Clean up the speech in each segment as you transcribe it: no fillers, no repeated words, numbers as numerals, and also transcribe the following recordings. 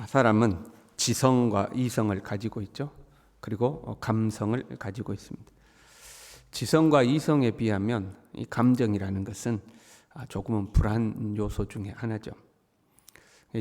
사람은 지성과 이성을 가지고 있죠. 그리고 감성을 가지고 있습니다. 지성과 이성에 비하면 이 감정이라는 것은 조금은 불안 요소 중에 하나죠.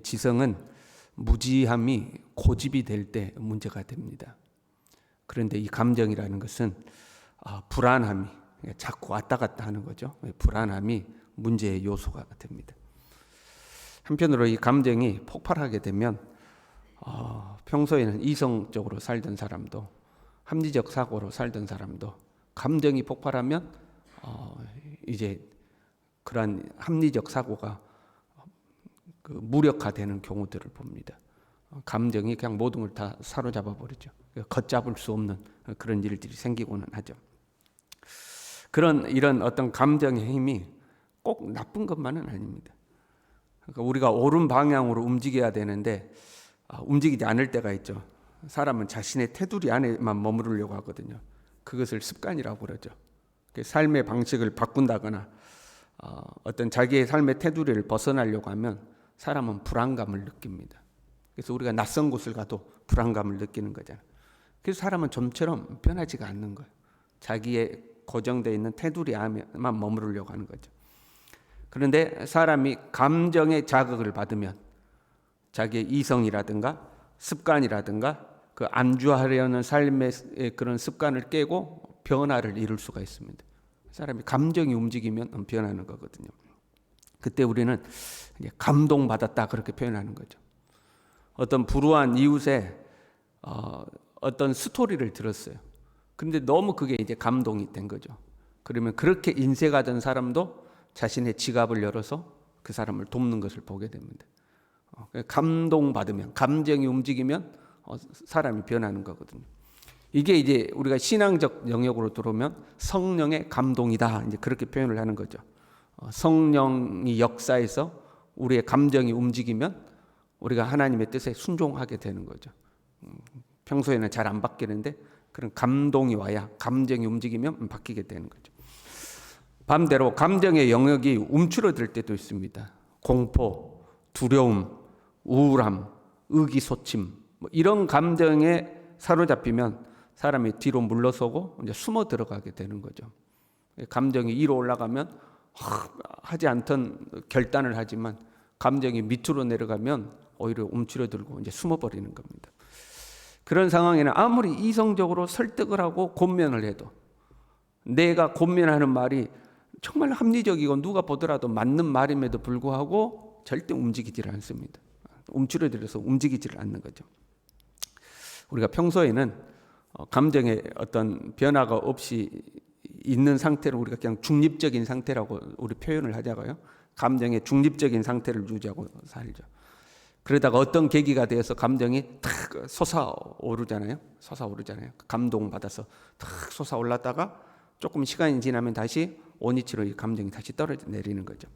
지성은 무지함이 고집이 될 때 문제가 됩니다. 그런데 이 감정이라는 것은 불안함이 자꾸 왔다 갔다 하는 거죠. 불안함이 문제의 요소가 됩니다. 한편으로 이 감정이 폭발하게 되면 평소에는 이성적으로 살던 사람도 합리적 사고로 살던 사람도 감정이 폭발하면 이제 그러한 합리적 사고가 무력화되는 경우들을 봅니다. 감정이 그냥 모든 걸 다 사로잡아 버리죠. 걷잡을 수 없는 그런 일들이 생기고는 하죠. 이런 어떤 감정의 힘이 꼭 나쁜 것만은 아닙니다. 그러니까 우리가 옳은 방향으로 움직여야 되는데 움직이지 않을 때가 있죠. 사람은 자신의 테두리 안에만 머무르려고 하거든요. 그것을 습관이라고 그러죠. 삶의 방식을 바꾼다거나 어떤 자기의 삶의 테두리를 벗어나려고 하면 사람은 불안감을 느낍니다. 그래서 우리가 낯선 곳을 가도 불안감을 느끼는 거잖아요. 그래서 사람은 좀처럼 변하지가 않는 거예요. 자기의 고정되어 있는 테두리 안에만 머무르려고 하는 거죠. 그런데 사람이 감정의 자극을 받으면 자기의 이성이라든가 습관이라든가 그 안주하려는 삶의 그런 습관을 깨고 변화를 이룰 수가 있습니다. 사람이 감정이 움직이면 변하는 거거든요. 그때 우리는 감동받았다 그렇게 표현하는 거죠. 어떤 불우한 이웃의 어떤 스토리를 들었어요. 그런데 너무 그게 이제 감동이 된 거죠. 그러면 그렇게 인색하던 사람도 자신의 지갑을 열어서 그 사람을 돕는 것을 보게 됩니다. 감동받으면, 감정이 움직이면 사람이 변하는 거거든요. 이게 이제 우리가 신앙적 영역으로 들어오면 성령의 감동이다. 이제 그렇게 표현을 하는 거죠. 성령이 역사에서 우리의 감정이 움직이면 우리가 하나님의 뜻에 순종하게 되는 거죠. 평소에는 잘 안 바뀌는데 그런 감동이 와야 감정이 움직이면 바뀌게 되는 거죠. 반대로 감정의 영역이 움츠러들 때도 있습니다. 공포, 두려움, 우울함, 의기소침 이런 감정에 사로잡히면 사람이 뒤로 물러서고 이제 숨어 들어가게 되는 거죠. 감정이 위로 올라가면 하지 않던 결단을 하지만 감정이 밑으로 내려가면 오히려 움츠러들고 이제 숨어버리는 겁니다. 그런 상황에는 아무리 이성적으로 설득을 하고 권면을 해도 내가 권면하는 말이 정말 합리적이고 누가 보더라도 맞는 말임에도 불구하고 절대 움직이지를 않습니다. 움츠러들어서 움직이지를 않는 거죠. 우리가 평소에는 감정의 어떤 변화가 없이 있는 상태를 우리가 그냥 중립적인 상태라고 우리 표현을 하자고요. 감정의 중립적인 상태를 유지하고 살죠. 그러다가 어떤 계기가 되어서 감정이 탁 솟아오르잖아요. 감동받아서 탁 솟아올랐다가 조금 시간이 지나면 다시 원위치로 이 감정이 다시 떨어져 내리는 거죠.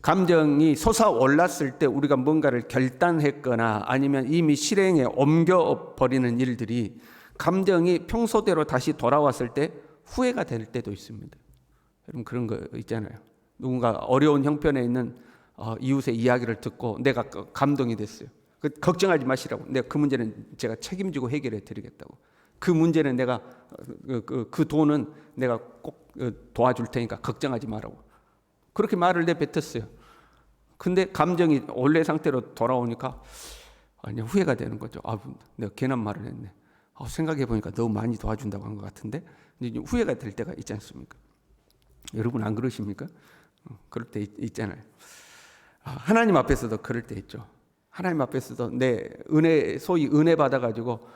감정이 솟아올랐을 때 우리가 뭔가를 결단했거나 아니면 이미 실행에 옮겨버리는 일들이 감정이 평소대로 다시 돌아왔을 때 후회가 될 때도 있습니다. 여러분 그런 거 있잖아요. 누군가 어려운 형편에 있는 이웃의 이야기를 듣고 내가 감동이 됐어요. 걱정하지 마시라고. 내가 그 문제는 제가 책임지고 해결해 드리겠다고. 그 문제는 내가 그 돈은 내가 꼭 도와줄 테니까 걱정하지 마라고. 그렇게 말을 내뱉었어요. 근데 감정이 원래 상태로 돌아오니까 후회가 되는 거죠. 내가 괜한 말을 했네. 생각해 보니까 너무 많이 도와준다고 한 것 같은데 이제 후회가 될 때가 있지 않습니까? 여러분 안 그러십니까? 그럴 때 있잖아요. 하나님 앞에서도 그럴 때 있죠. 하나님 앞에서도 소위 은혜 받아가지고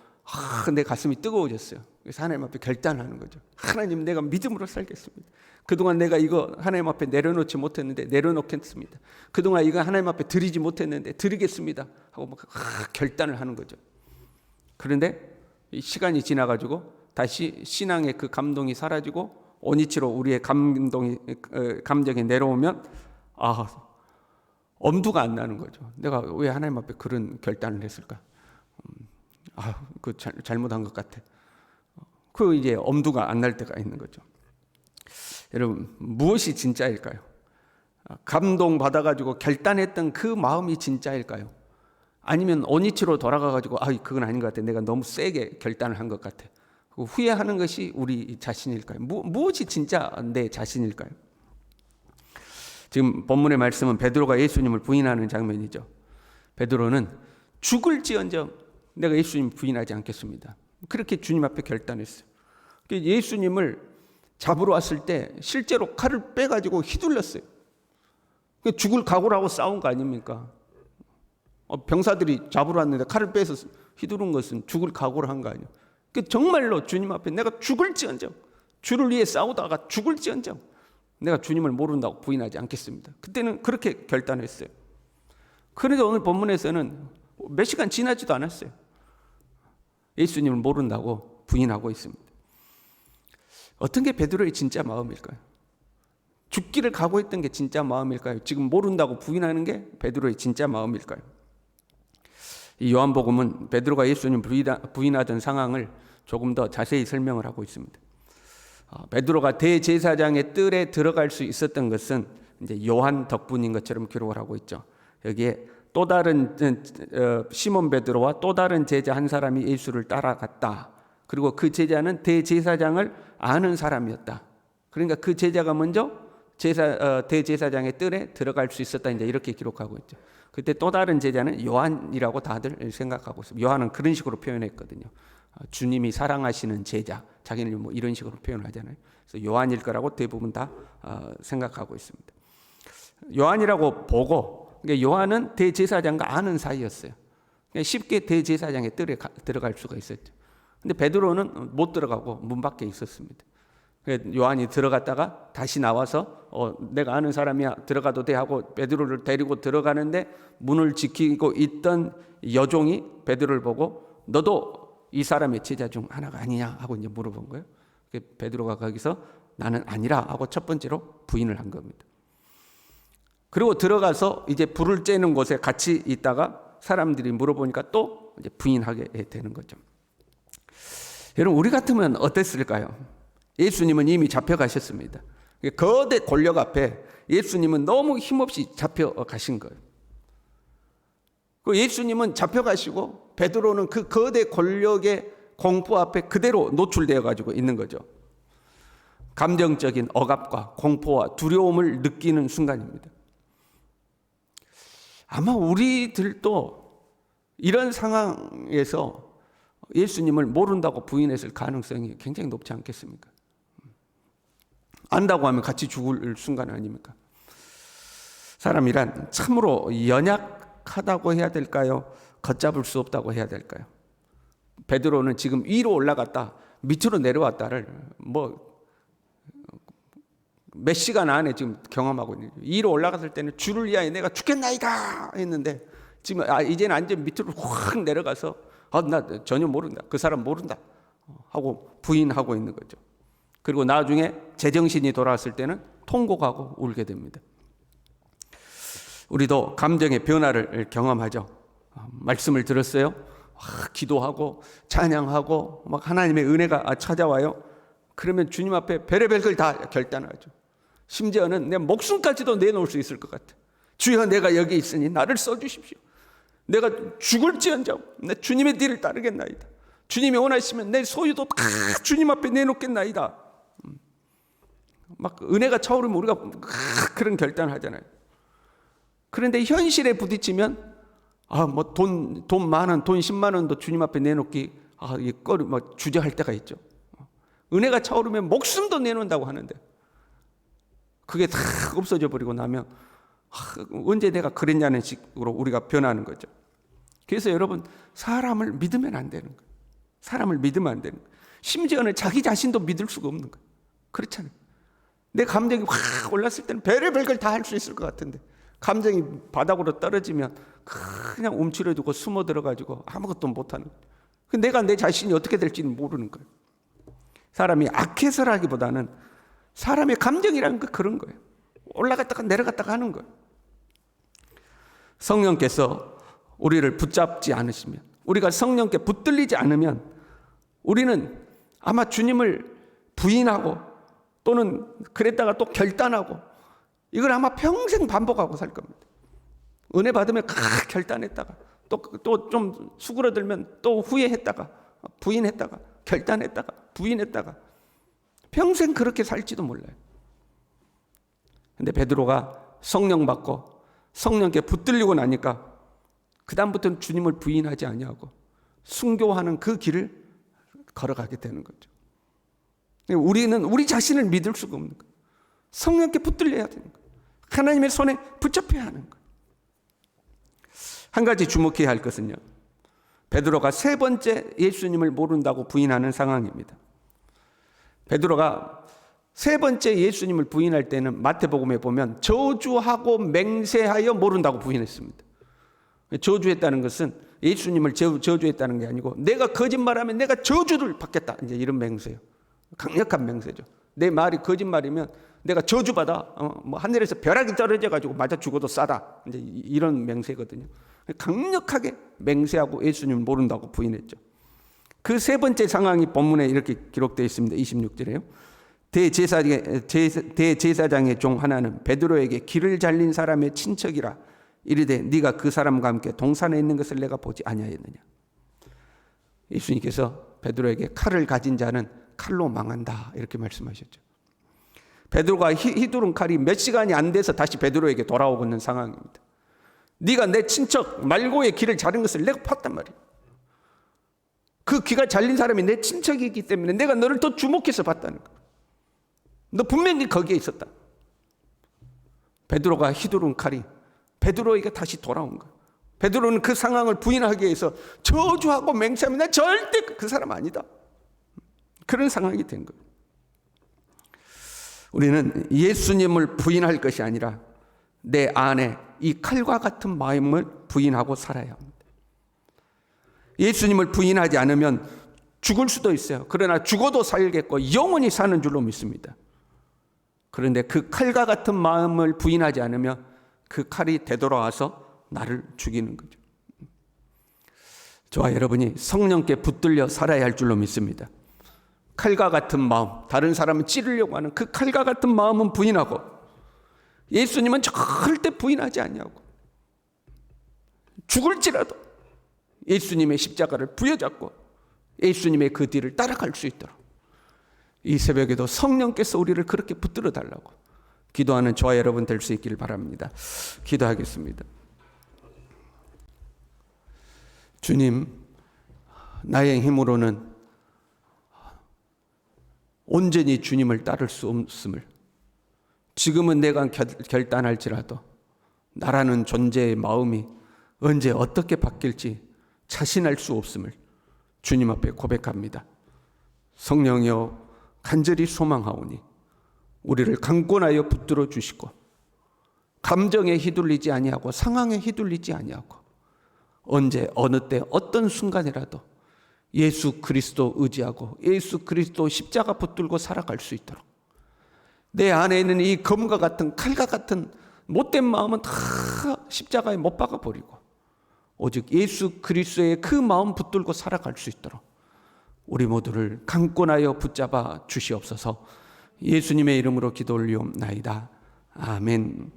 내 가슴이 뜨거워졌어요. 그래서 하나님 앞에 결단하는 거죠. 하나님 내가 믿음으로 살겠습니다. 그동안 내가 이거 하나님 앞에 내려놓지 못했는데 내려놓겠습니다. 그동안 이거 하나님 앞에 드리지 못했는데 드리겠습니다 하고 막 결단을 하는 거죠. 그런데 시간이 지나가지고 다시 신앙의 그 감동이 사라지고 원위치로 우리의 감정이 내려오면 엄두가 안 나는 거죠. 내가 왜 하나님 앞에 그런 결단을 했을까? 잘못한 것 같아. 이제 엄두가 안 날 때가 있는 거죠. 여러분 무엇이 진짜일까요? 감동 받아가지고 결단했던 그 마음이 진짜일까요? 아니면 온이치로 돌아가가지고 그건 아닌 것 같아. 내가 너무 세게 결단을 한 것 같아. 후회하는 것이 우리 자신일까요? 무엇이 진짜 내 자신일까요? 지금 본문의 말씀은 베드로가 예수님을 부인하는 장면이죠. 베드로는 죽을지언정 내가 예수님 부인하지 않겠습니다. 그렇게 주님 앞에 결단했어요. 예수님을 잡으러 왔을 때 실제로 칼을 빼가지고 휘둘렀어요. 죽을 각오로 하고 싸운 거 아닙니까? 병사들이 잡으러 왔는데 칼을 빼서 휘두른 것은 죽을 각오로 한 거 아니에요. 정말로 주님 앞에 내가 죽을지언정, 주를 위해 싸우다가 죽을지언정 내가 주님을 모른다고 부인하지 않겠습니다. 그때는 그렇게 결단했어요. 그런데 오늘 본문에서는 몇 시간 지나지도 않았어요. 예수님을 모른다고 부인하고 있습니다. 어떤 게 베드로의 진짜 마음일까요? 죽기를 각오했던 게 진짜 마음일까요? 지금 모른다고 부인하는 게 베드로의 진짜 마음일까요? 이 요한복음은 베드로가 예수님 부인하던 상황을 조금 더 자세히 설명을 하고 있습니다. 베드로가 대제사장의 뜰에 들어갈 수 있었던 것은 이제 요한 덕분인 것처럼 기록을 하고 있죠. 여기에 또 다른 시몬 베드로와 또 다른 제자 한 사람이 예수를 따라갔다. 그리고 그 제자는 대제사장을 아는 사람이었다. 그러니까 그 제자가 먼저 대제사장의 뜰에 들어갈 수 있었다. 이제 이렇게 기록하고 있죠. 그때 또 다른 제자는 요한이라고 다들 생각하고 있습니다. 요한은 그런 식으로 표현했거든요. 주님이 사랑하시는 제자, 자기는 뭐 이런 식으로 표현하잖아요. 그래서 요한일 거라고 대부분 다 생각하고 있습니다. 요한이라고 보고, 그러니까 요한은 대제사장과 아는 사이였어요. 그러니까 쉽게 대제사장의 뜰에 들어갈 수가 있었죠. 근데 베드로는 못 들어가고 문 밖에 있었습니다. 요한이 들어갔다가 다시 나와서 내가 아는 사람이야, 들어가도 돼 하고 베드로를 데리고 들어가는데 문을 지키고 있던 여종이 베드로를 보고 너도 이 사람의 제자 중 하나가 아니냐 하고 이제 물어본 거예요. 베드로가 거기서 나는 아니라 하고 첫 번째로 부인을 한 겁니다. 그리고 들어가서 이제 불을 쬐는 곳에 같이 있다가 사람들이 물어보니까 또 이제 부인하게 되는 거죠. 여러분, 우리 같으면 어땠을까요? 예수님은 이미 잡혀가셨습니다. 거대 권력 앞에 예수님은 너무 힘없이 잡혀가신 거예요. 예수님은 잡혀가시고 베드로는 그 거대 권력의 공포 앞에 그대로 노출되어 가지고 있는 거죠. 감정적인 억압과 공포와 두려움을 느끼는 순간입니다. 아마 우리들도 이런 상황에서 예수님을 모른다고 부인했을 가능성이 굉장히 높지 않겠습니까? 안다고 하면 같이 죽을 순간 아닙니까? 사람이란 참으로 연약하다고 해야 될까요? 걷잡을 수 없다고 해야 될까요? 베드로는 지금 위로 올라갔다 밑으로 내려왔다를 몇 시간 안에 지금 경험하고 있는 거예요. 위로 올라갔을 때는 주를 위하여 내가 죽겠나이다 했는데 지금 이제는 완전 밑으로 확 내려가서 나 전혀 모른다, 그 사람 모른다 하고 부인하고 있는 거죠. 그리고 나중에 제정신이 돌아왔을 때는 통곡하고 울게 됩니다. 우리도 감정의 변화를 경험하죠. 말씀을 들었어요. 기도하고 찬양하고 막 하나님의 은혜가 찾아와요. 그러면 주님 앞에 별의별 걸 다 결단하죠. 심지어는 내 목숨까지도 내놓을 수 있을 것 같아. 주여, 내가 여기 있으니 나를 써주십시오. 내가 죽을지언정 내 주님의 뒤를 따르겠나이다. 주님이 원하시면 내 소유도 다 주님 앞에 내놓겠나이다. 막 은혜가 차오르면 우리가 그런 결단을 하잖아요. 그런데 현실에 부딪히면 돈 많은 돈 10만 원도 주님 앞에 내놓기 주저할 때가 있죠. 은혜가 차오르면 목숨도 내놓는다고 하는데 그게 다 없어져 버리고 나면 언제 내가 그랬냐는 식으로 우리가 변하는 거죠. 그래서 여러분, 사람을 믿으면 안 되는 거예요. 사람을 믿으면 안 되는 거예요. 심지어는 자기 자신도 믿을 수가 없는 거예요. 그렇잖아요. 내 감정이 확 올랐을 때는 별의별 걸 다 할 수 있을 것 같은데 감정이 바닥으로 떨어지면 그냥 움츠려두고 숨어 들어가지고 아무것도 못하는 거예요. 내가 내 자신이 어떻게 될지는 모르는 거예요. 사람이 악해서라기보다는 사람의 감정이라는 게 그런 거예요. 올라갔다가 내려갔다가 하는 거예요. 성령께서 우리를 붙잡지 않으시면, 우리가 성령께 붙들리지 않으면 우리는 아마 주님을 부인하고 또는 그랬다가 또 결단하고 이걸 아마 평생 반복하고 살 겁니다. 은혜 받으면 결단했다가 또 좀 수그러들면 또 후회했다가 부인했다가 결단했다가 부인했다가 평생 그렇게 살지도 몰라요. 근데 베드로가 성령 받고 성령께 붙들리고 나니까 그다음부터는 주님을 부인하지 아니하고 순교하는 그 길을 걸어가게 되는 거죠. 우리는 우리 자신을 믿을 수가 없는 거예요. 성령께 붙들려야 되는 거예요. 하나님의 손에 붙잡혀야 하는 거예요. 한 가지 주목해야 할 것은요, 베드로가 세 번째 예수님을 모른다고 부인하는 상황입니다. 베드로가 세 번째 예수님을 부인할 때는 마태복음에 보면 저주하고 맹세하여 모른다고 부인했습니다. 저주했다는 것은 예수님을 저주했다는 게 아니고 내가 거짓말하면 내가 저주를 받겠다, 이제 이런 맹세예요. 강력한 맹세죠. 내 말이 거짓말이면 내가 저주받아, 하늘에서 벼락이 떨어져 가지고 맞아 죽어도 싸다, 이제 이런 맹세거든요. 강력하게 맹세하고 예수님을 모른다고 부인했죠. 그 세 번째 상황이 본문에 이렇게 기록되어 있습니다. 26절에요. 대제사장의 종 하나는 베드로에게 길을 잘린 사람의 친척이라 이르되 네가 그 사람과 함께 동산에 있는 것을 내가 보지 아니하였느냐. 예수님께서 베드로에게 칼을 가진 자는 칼로 망한다, 이렇게 말씀하셨죠. 베드로가 휘두른 칼이 몇 시간이 안 돼서 다시 베드로에게 돌아오고 있는 상황입니다. 네가 내 친척 말고의 길을 자른 것을 내가 봤단 말이야. 그 귀가 잘린 사람이 내 친척이기 때문에 내가 너를 더 주목해서 봤다는 거야. 너 분명히 거기에 있었다. 베드로가 휘두른 칼이 베드로에게 다시 돌아온 거야. 베드로는 그 상황을 부인하기 위해서 저주하고 맹세하면 나 절대 그 사람 아니다, 그런 상황이 된 거예요. 우리는 예수님을 부인할 것이 아니라 내 안에 이 칼과 같은 마음을 부인하고 살아야 합니다. 예수님을 부인하지 않으면 죽을 수도 있어요. 그러나 죽어도 살겠고 영원히 사는 줄로 믿습니다. 그런데 그 칼과 같은 마음을 부인하지 않으면 그 칼이 되돌아와서 나를 죽이는 거죠. 저와 여러분이 성령께 붙들려 살아야 할 줄로 믿습니다. 칼과 같은 마음, 다른 사람을 찌르려고 하는 그 칼과 같은 마음은 부인하고 예수님은 절대 부인하지 아니하고 죽을지라도 예수님의 십자가를 부여잡고 예수님의 그 뒤를 따라갈 수 있도록 이 새벽에도 성령께서 우리를 그렇게 붙들어 달라고 기도하는 저와 여러분 될 수 있기를 바랍니다. 기도하겠습니다. 주님, 나의 힘으로는 온전히 주님을 따를 수 없음을, 지금은 내가 결단할지라도 나라는 존재의 마음이 언제 어떻게 바뀔지 자신할 수 없음을 주님 앞에 고백합니다. 성령이여 간절히 소망하오니 우리를 강권하여 붙들어 주시고 감정에 휘둘리지 아니하고 상황에 휘둘리지 아니하고 언제 어느 때 어떤 순간이라도 예수 그리스도 의지하고 예수 그리스도 십자가 붙들고 살아갈 수 있도록 내 안에 있는 이 검과 같은 칼과 같은 못된 마음은 다 십자가에 못 박아버리고 오직 예수 그리스도의 그 마음 붙들고 살아갈 수 있도록 우리 모두를 강권하여 붙잡아 주시옵소서. 예수님의 이름으로 기도 올리옵나이다. 아멘.